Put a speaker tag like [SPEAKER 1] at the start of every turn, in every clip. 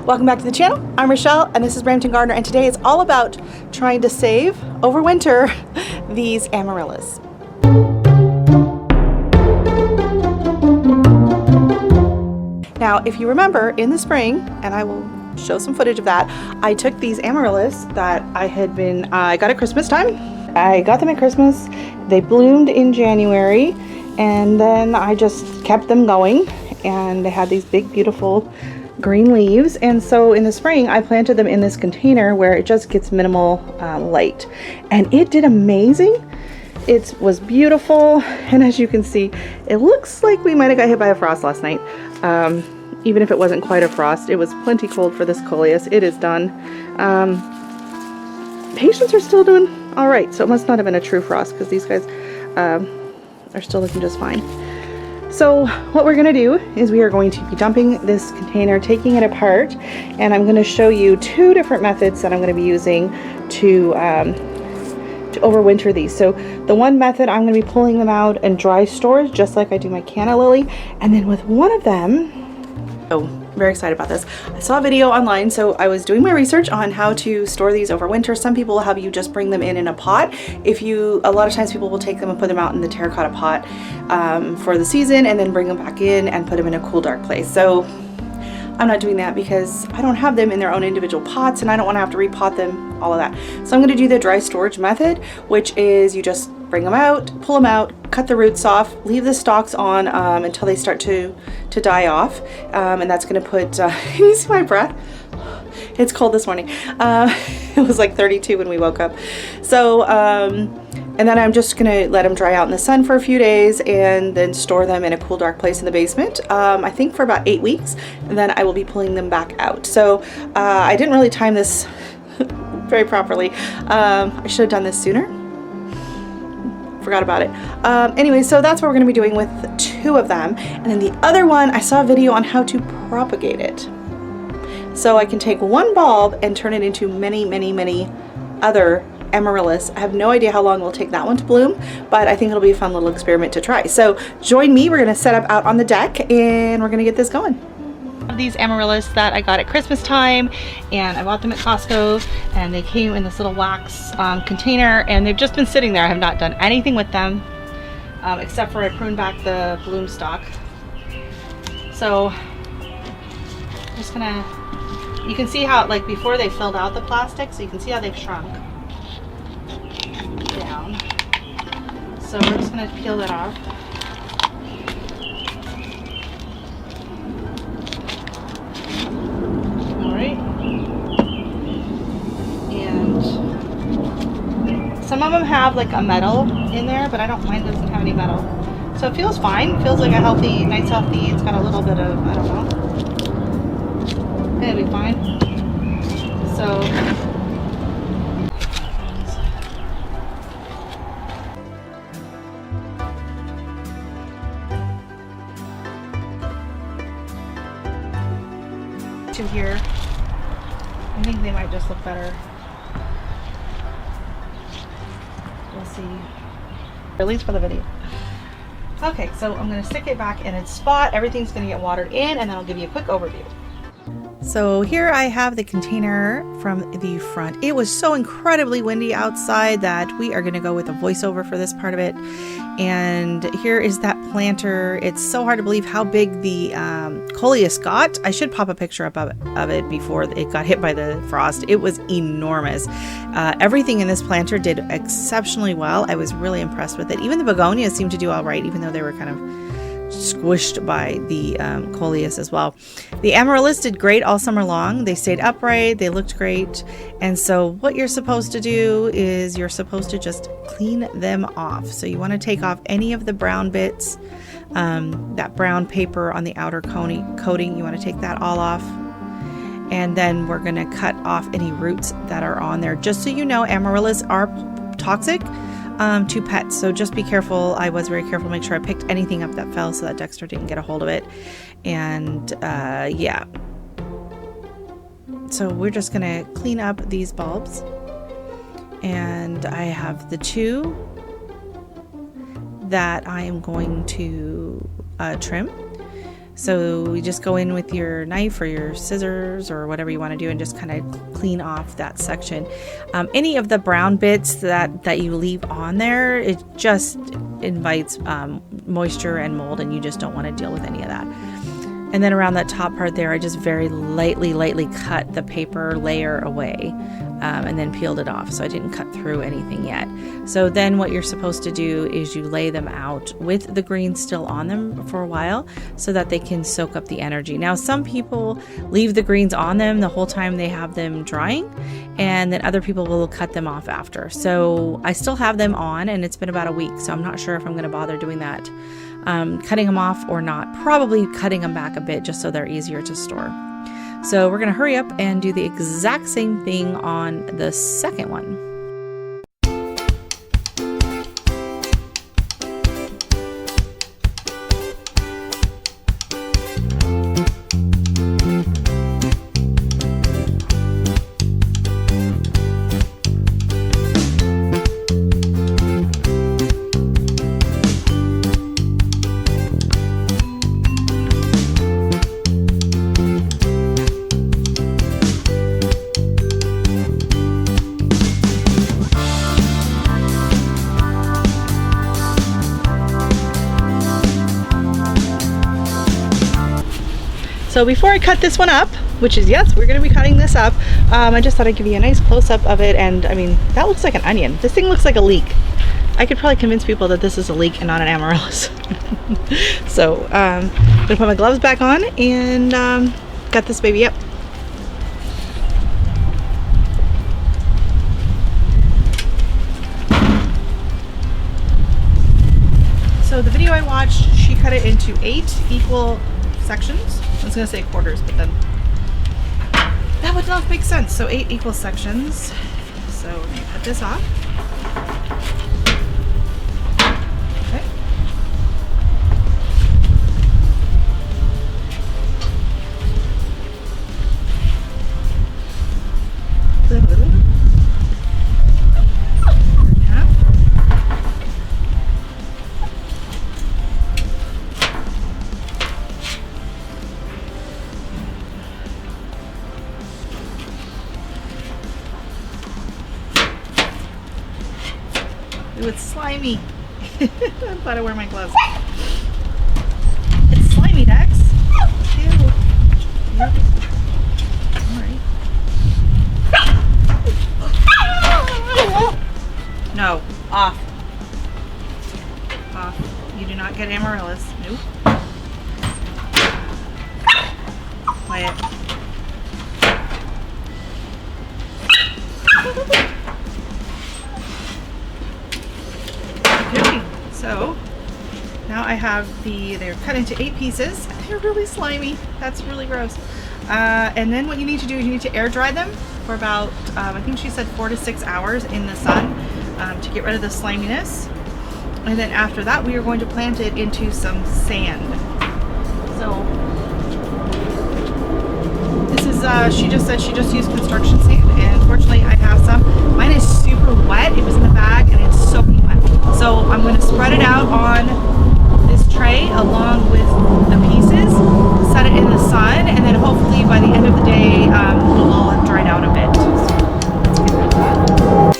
[SPEAKER 1] Welcome back to the channel. I'm Rochelle and this is Brampton Gardener, and today is all about trying to save, overwinter, these amaryllis. Now, if you remember, in the spring, and I will show some footage of that, I took these amaryllis that I got at Christmas time. I got them at Christmas. They bloomed in January, and then I just kept them going, and they had these big, beautiful green leaves. And so in the spring I planted them in this container where it just gets minimal light, and it did amazing. It was beautiful, and as you can see, it looks like we might have got hit by a frost last night. Even if it wasn't quite a frost, it was plenty cold for this coleus. It is done. Patients are still doing all right, so it must not have been a true frost because these guys are still looking just fine. So what we're going to do is we are going to be dumping this container, taking it apart, and I'm going to show you two different methods that I'm going to be using to overwinter these. So the one method, I'm going to be pulling them out in dry storage just like I do my canna lily, and then with one of them, oh, very excited about this. I saw a video online, so I was doing my research on how to store these over winter. Some people will have you just bring them in a pot. A lot of times people will take them and put them out in the terracotta pot for the season, and then bring them back in and put them in a cool, dark place. So I'm not doing that because I don't have them in their own individual pots, and I don't want to have to repot them, all of that. So I'm going to do the dry storage method, which is you just bring them out, pull them out, cut the roots off, leave the stalks on until they start to die off, and that's going to put, can you see my breath? It's cold this morning. It was like 32 when we woke up. So, and then I'm just going to let them dry out in the sun for a few days and then store them in a cool, dark place in the basement, I think for about 8 weeks, and then I will be pulling them back out. So I didn't really time this very properly. I should have done this sooner. Forgot about it. Anyway, so that's what we're going to be doing with two of them. And then the other one, I saw a video on how to propagate it. So I can take one bulb and turn it into many, many, many other amaryllis. I have no idea how long it will take that one to bloom, but I think it'll be a fun little experiment to try. So join me. We're going to set up out on the deck and we're going to get this going. These amaryllis that I got at Christmas time, and I bought them at Costco, and they came in this little wax container, and they've just been sitting there. I have not done anything with them except for I pruned back the bloom stalk. So I'm just gonna, you can see how, like, before they filled out the plastic, so you can see how they've shrunk down. So we're just gonna peel that off. Some of them have like a metal in there, but I don't mind. It doesn't have any metal, so it feels fine. It feels like a healthy, nice healthy. It's got a little bit of, I don't know. It'll be fine. So to here, I think they might just look better. We'll see, at least for the video. Okay, so I'm going to stick it back in its spot. Everything's going to get watered in, and then I'll give you a quick overview. So here I have the container from the front. It was so incredibly windy outside that we are going to go with a voiceover for this part of it. And here is that planter. It's so hard to believe how big the coleus got. I should pop a picture up of it before it got hit by the frost. It was enormous. Everything in this planter did exceptionally well. I was really impressed with it. Even the begonias seemed to do all right, even though they were kind of squished by the coleus as well. The amaryllis did great all summer long. They stayed upright, they looked great, and so what you're supposed to do is you're supposed to just clean them off. So you want to take off any of the brown bits, that brown paper on the outer coating, you want to take that all off, and then we're going to cut off any roots that are on there. Just so you know, amaryllis are toxic to pets, so just be careful. I was very careful to make sure I picked anything up that fell so that Dexter didn't get a hold of it. And yeah, so we're just gonna clean up these bulbs, and I have the two that I am going to trim. So you just go in with your knife or your scissors or whatever you want to do and just kind of clean off that section. Any of the brown bits that you leave on there, it just invites moisture and mold, and you just don't want to deal with any of that. And then around that top part there, I just very lightly cut the paper layer away and then peeled it off. So I didn't cut through anything yet. So then what you're supposed to do is you lay them out with the green still on them for a while so that they can soak up the energy. Now, some people leave the greens on them the whole time they have them drying, and then other people will cut them off after. So I still have them on, and it's been about a week, so I'm not sure if I'm going to bother doing that. Cutting them off or not, probably cutting them back a bit just so they're easier to store. So we're going to hurry up and do the exact same thing on the second one. So before I cut this one up, which is, yes, we're going to be cutting this up, I just thought I'd give you a nice close-up of it. And I mean, that looks like an onion. This thing looks like a leek. I could probably convince people that this is a leek and not an amaryllis. So I'm going to put my gloves back on and cut this baby up. So the video I watched, she cut it into 8 equal sections. I was going to say quarters, but then that would not make sense. So 8 equal sections. So we're going to cut this off. Okay. Ooh, it's slimy. I'm glad I wear my gloves. It's slimy, Dex. Ew. Yep. Alright. No. Off. Off. You do not get amaryllis. Nope. Quiet. So now I have they're cut into 8 pieces. They're really slimy. That's really gross. And then what you need to do is you need to air dry them for about, I think she said 4 to 6 hours in the sun to get rid of the sliminess. And then after that, we are going to plant it into some sand. So this is, she just said she just used construction sand, and unfortunately I have some. Mine is super wet. It was in the bag and it's soaking wet. So I'm going to spread it out on this tray along with the pieces, set it in the sun, and then hopefully by the end of the day it'll all have dried out a bit. So let's get that done.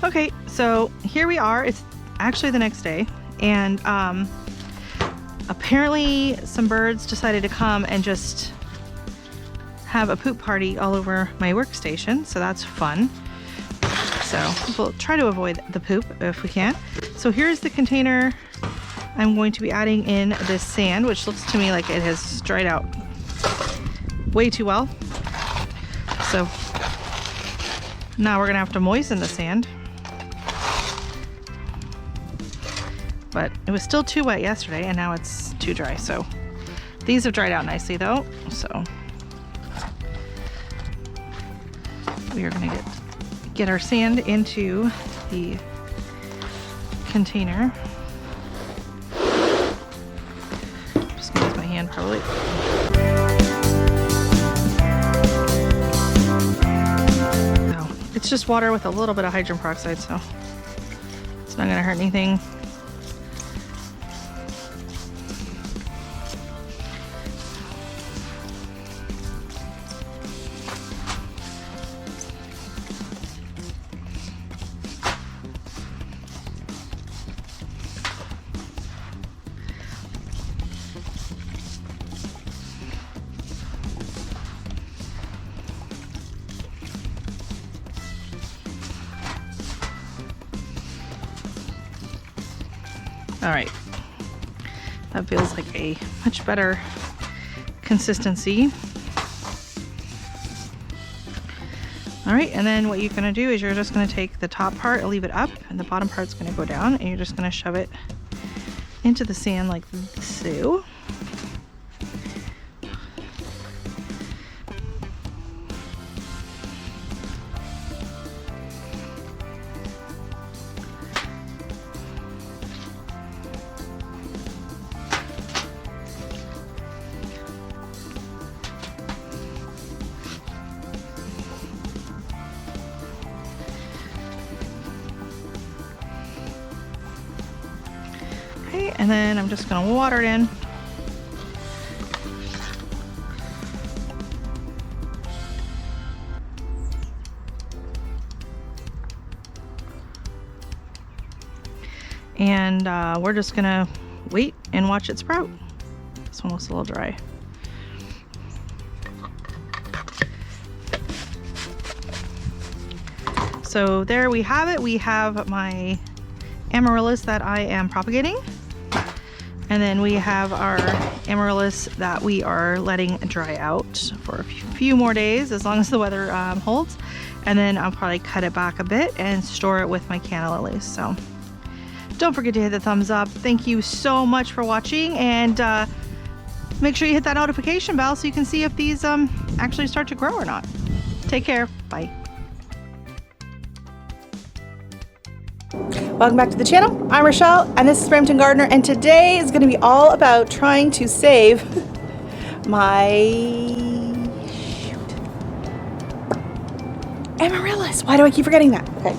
[SPEAKER 1] Okay, so here we are. It's actually the next day, and apparently some birds decided to come and just have a poop party all over my workstation, so that's fun. So we'll try to avoid the poop if we can. So here's the container I'm going to be adding in this sand, which looks to me like it has dried out way too well. So now we're gonna have to moisten the sand. But it was still too wet yesterday, and now it's too dry. So these have dried out nicely though. So we are going to get our sand into the container. Just gonna use my hand probably. No, it's just water with a little bit of hydrogen peroxide, so it's not gonna hurt anything. All right, that feels like a much better consistency. All right, and then what you're gonna do is you're just gonna take the top part and leave it up, and the bottom part's gonna go down, and you're just gonna shove it into the sand like so. Okay, and then I'm just gonna water it in. And we're just gonna wait and watch it sprout. This one looks a little dry. So there we have it. We have my amaryllis that I am propagating. And then we have our amaryllis that we are letting dry out for a few more days, as long as the weather holds. And then I'll probably cut it back a bit and store it with my canna lilies. So don't forget to hit the thumbs up. Thank you so much for watching, and make sure you hit that notification bell so you can see if these actually start to grow or not. Take care. Bye. Welcome back to the channel. I'm Rochelle, and this is Brampton Gardener, and today is going to be all about trying to save my amaryllis. Why do I keep forgetting that? Okay.